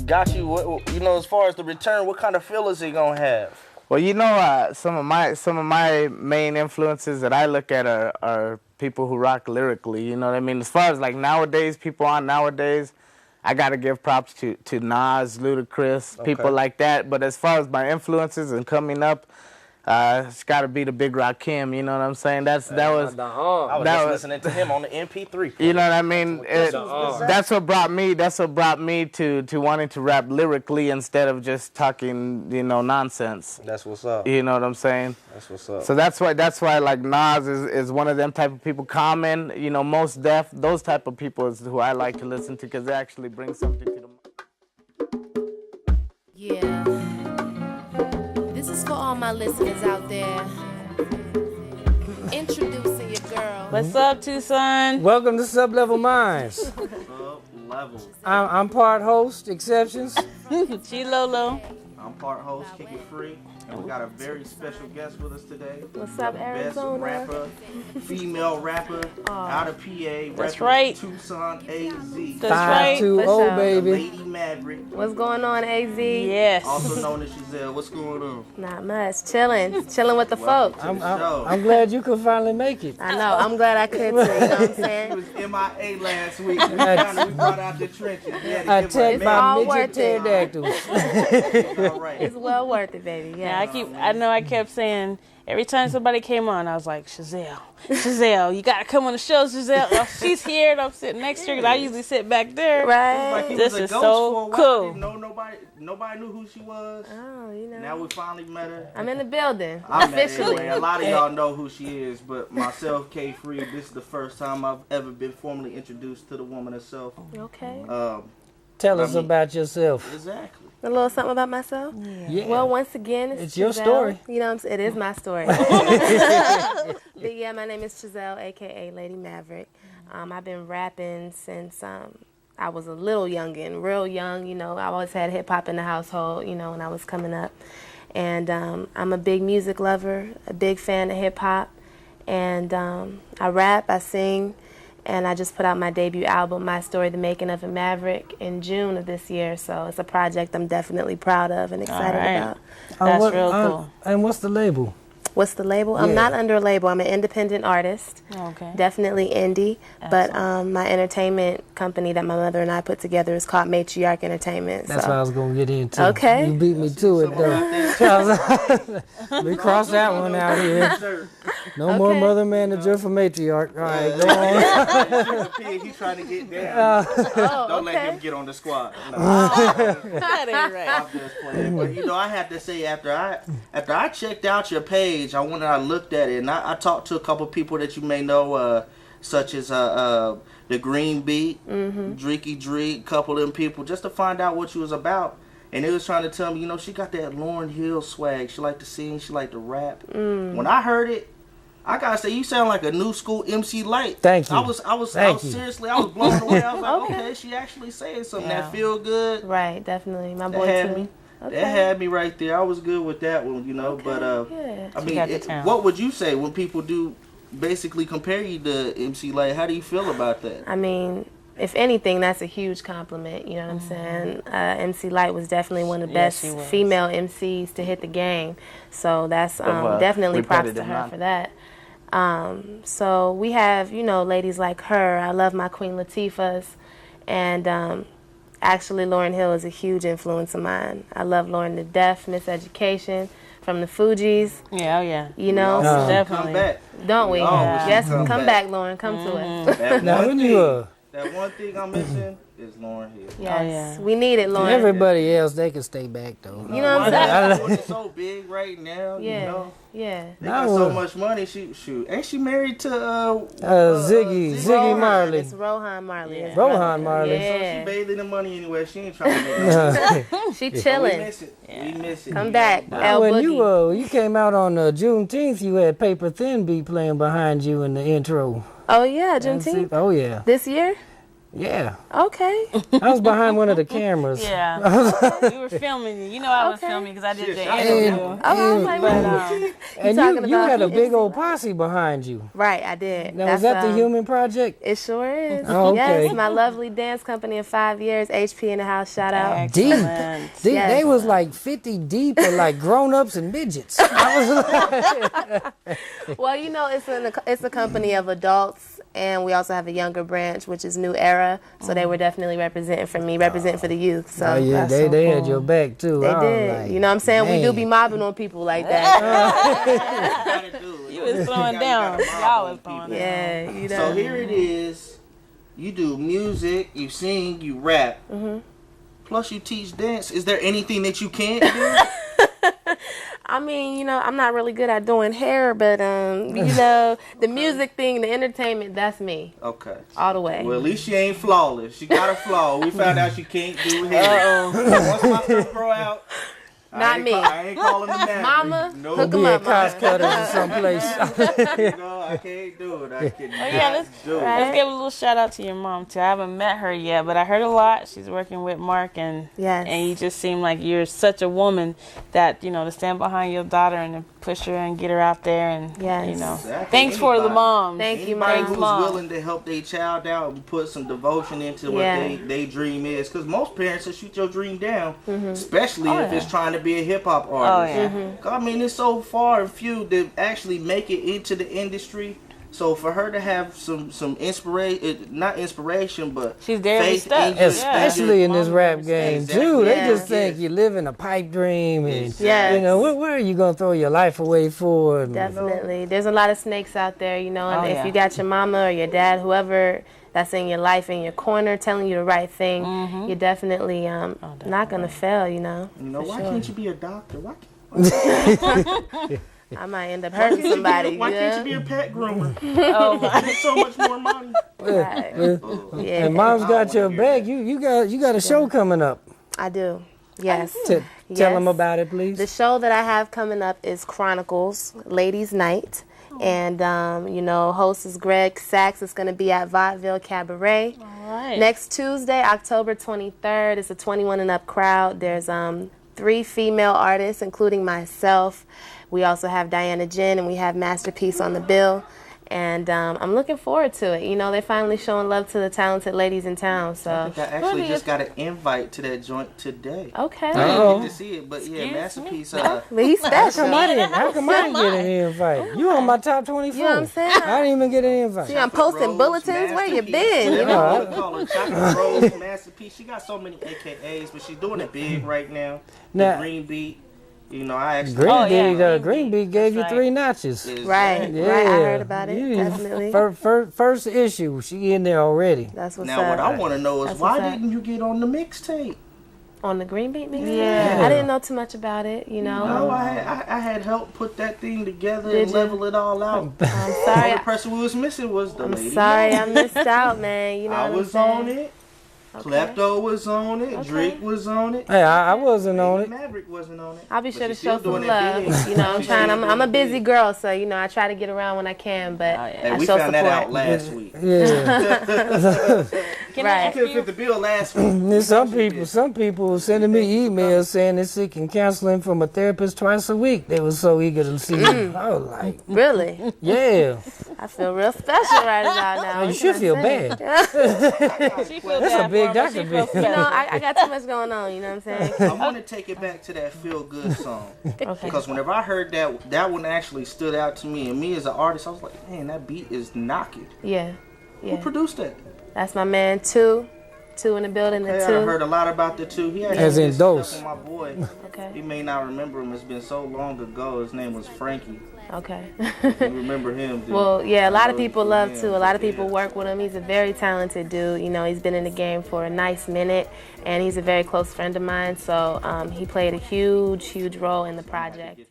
Got you, as far as the return, what kind of feel is he gonna have? Well, some of my main influences that I look at are people who rock lyrically. You know what I mean? As far as like nowadays, I gotta give props to Nas, Ludacris, people like that. But as far as my influences and coming up, it's gotta be the Big Rakim. You know what I'm saying? I was just listening to him on the MP3. You know what I mean? That's what brought me to wanting to rap lyrically instead of just talking, nonsense. That's what's up. You know what I'm saying? That's what's up. So that's why like Nas is one of them type of people. Common, Mos Def, those type of people is who I like to listen to because they actually bring something to the. Yeah. This is for all my listeners out there. Introducing your girl. What's up, Tucson? Welcome to Sublevel Minds. Sublevel. I'm part host, Exceptions. G-Lolo. I'm part host, Kick It Free. And we got a very special guest with us today. What's up, Arizona? Best rapper, female rapper, out of PA. That's right. Tucson, AZ. That's right. 520, baby. Lady Maverick. What's going on, AZ? Yes. Also known as Giselle. What's going on? Not much. Chilling with the folks. I'm glad you could finally make it. I know. I'm glad I could too. You know what I'm He saying? was MIA last week. We brought out the trenches. I take my midget worth it. pterodactyls. All right. It's well worth it, baby. Yeah. I kept saying, every time somebody came on, I was like, Giselle, you gotta come on the show, Giselle. Oh, she's here, and I'm sitting next to her, because I usually sit back there. Right. Like he This was a is ghost so for a while. cool. Didn't know nobody knew who she was. Oh, Now we finally met her. I'm in the building. I met her Officially. anyway. A lot of y'all know who she is, but myself, K Free, this is the first time I've ever been formally introduced to the woman herself. Okay. Tell us about yourself. Exactly. A little something about myself? Yeah. Well, once again, it's your Giselle. story. You know what I'm saying? It is my story. But yeah, my name is Giselle, a.k.a. Lady Maverick. I've been rapping since I was a little youngin', real young. I always had hip-hop in the household, when I was coming up. And I'm a big music lover, a big fan of hip-hop. And I rap, I sing. And I just put out my debut album, My Story, The Making of a Maverick, in June of this year. So it's a project I'm definitely proud of and excited about. That's real cool. And what's the label? What's the label? I'm not under a label. I'm an independent artist. Okay. Definitely indie. But my entertainment company that my mother and I put together is called Matriarch Entertainment. That's what I was going to get into. Okay. You beat me to it, though. We crossed that one out here. No more mother manager for Matriarch. All right, go on. He's trying to get down. Don't let him get on the squad. That ain't right. I'm just playing. But I had to say, after I checked out your page, I looked at it, and I talked to a couple people that you may know, such as the Green Beat, Dreaky Dreek, couple of them people, just to find out what you was about. And they was trying to tell me, she got that Lauryn Hill swag. She like to sing, she like to rap. When I heard it, I gotta say, you sound like a new school MC Lyte. Thank you. I was seriously, I was blown away. I was like, okay, she actually saying something that feel good. Right, definitely. My boy That had too. me. Okay. That had me right there. I was good with that one, But I mean, what would you say when people do basically compare you to MC Lyte? How do you feel about that? I mean, if anything, that's a huge compliment. You know what I'm saying? MC Lyte was definitely one of the best female MCs to hit the game. So that's definitely props to her for that. So we have, ladies like her. I love my Queen Latifahs. And actually, Lauryn Hill is a huge influence of mine. I love Lauryn to death, Miseducation, from the Fugees. Yeah. So definitely. Come back. Don't we? Yes, come back, Lauryn. Come to us. Now, when you That one thing I'm missing is Lauren Hill. Yes, yeah. we need it, Lauren. Everybody else, they can stay back though. You know what I'm saying? It's so big right now. Yeah, You know, yeah. they got so much money. Shoot, ain't she married to Ziggy Marley. It's Rohan Marley. his Rohan brother. Marley. So Yeah. she bathing the money anyway. She ain't trying to make it. She We chilling. miss it. We miss it. Come back, El When Boogie. you came out on Juneteenth, you had Paper Thin Beat playing behind you in the intro. Oh yeah, Juneteenth. Oh yeah, This year? yeah. Okay. I was behind one of the cameras. Yeah. We were filming you. You know I was Okay. filming because I did the Shit, I interview. Oh, I was like, But, what? And talking you about had a me? big old posse behind you. Right, I did. Now, was that the um, Human Project? It sure is. Oh, okay. Yes, my lovely dance company of 5 years, HP in the house. Shout out. Excellent. They Yes. was like 50 deep or like grown-ups and midgets. Well, you know, it's a company of adults, and we also have a younger branch, which is New Era. So they were definitely representing for me, representing for the youth. So Oh yeah, That's they so had cool. your back too. they I was did. like, You know what I'm saying? We do man. be mobbing on people like that. You was throwing down. Y'all was throwing down. Yeah, you know. So here it is. You do music, you sing, you rap. Plus you teach dance. Is there anything that you can't do? I mean, you know, I'm not really good at doing hair, but you know, the music thing, the entertainment, that's me Okay. all the way. Well, at least she ain't flawless. She got a flaw. We found out she can't do hair. Once my stuff grow out, Not me. I ain't calling the manager. Mama, no, hook 'em Be up, at cost Mama. cutters or someplace. no, I can't do it. I can't Yeah, let's do it. Let's give a little shout out to your mom too. I haven't met her yet, but I heard a lot. She's working with Mark, and Yes. and you just seem like you're such a woman that to stand behind your daughter and to push her and get her out there, and Yes. Exactly. Thanks for the Anybody. moms. Thank you, Anybody Mom. who's Mom. willing to help their child out and put some devotion into what Yeah. they dream is, because most parents will shoot your dream down, especially Oh, if yeah. it's trying to be a hip hop Oh artist. yeah. 'Cause, I mean, it's so far and few that actually make it into the industry. So for her to have some inspiration, not inspiration, but She's there every faith step. in your- Especially in this Mom rap understands. game Exactly. too. They Yeah. just think Yes. you live in a pipe dream, and Yes. you know where are you gonna throw your life away for? And, Definitely. There's a lot of snakes out there, and Oh, if yeah. you got your mama or your dad, whoever that's in your life, in your corner, telling you the right thing, you're definitely not going to fail, You know, why can't you be a doctor? Why I might end up hurting somebody. Why can't you yeah? be a pet groomer? Oh my. Make so much more money. Right. Yeah, And mom's got your back. You got a show coming up. I do. Yes. Tell Yes. them about it, please. The show that I have coming up is Chronicles, Ladies Night. And, host is Greg Sachs. It's going to be at Vaudeville Cabaret. All right. Next Tuesday, October 23rd, it's a 21 and up crowd. There's 3 female artists, including myself. We also have Diana Jen, and we have Masterpiece on the bill. And I'm looking forward to it. You know, they're finally showing love to the talented ladies in town. I So, think I actually just got an invite to that joint today. okay. I didn't get to see it, but yeah, Masterpiece. But he's How special. come I didn't get an invite? You on my top 24. You know what I'm saying? I didn't even get an invite. See, I'm posting Rose, bulletins. Where you Masterpiece, been? You whatever know? you wanna call her, Chocolate Rose, Masterpiece. She got so many AKAs, but she's doing it big right now. Now- The Green Beat. You know, I actually. Green Oh, yeah, Beat, Green Green Beat. Beat gave you That's 3 notches. is- Right, Yeah. right. I heard about it. Yeah. Definitely. First issue, she in there already. That's what's Now, what up. I want to know is That's why what's up. didn't you get on the mixtape? On the Green Beat mix? Yeah. I didn't know too much about it, you know. No, I had helped put that thing together Did and you? level it all out. I'm The sorry. only person who was missing was the I'm lady. sorry I missed out, man. You know I what was I'm on saying? it. Klepto was on it. Okay. Drake was on it. Hey, I wasn't on it. Maverick wasn't on it. I'll be But sure to she's still show some doing it love. big. You know, I'm She's trying. still I'm a doing it busy big. girl, so you know I try to get around when I can. But Oh, yeah. And I we show found that out support. last week. Yeah. Can I Right. ask Couldn't you? fit the bill last week. There's some people sending me emails saying they're seeking counseling from a therapist twice a week. They were so eager to see me. I was like, Really, yeah. I feel real special right about now. You What should can I feel say? bad. She feels That's a bad big for him, but she doctor feels bill. You know, special. I got too much going on. You know what I'm saying? I want to take it back to that Feel Good song. Okay. Because whenever I heard that one actually stood out to me. And me as an artist, I was like, man, that beat is knocking. Yeah, Who yeah. produced that? That's my man too. Two in the building, the Hey, I two. heard a lot about the two. He had As in stuff Dose. on my boy. Okay. He may not remember him. It's been so long ago. His name was Frankie. Okay. You remember him? Dude. Well, yeah, a lot of Those people were love him. to. A lot of people Yeah. work with him. He's a very talented dude. You know, he's been in the game for a nice minute, and he's a very close friend of mine. So he played a huge role in the project.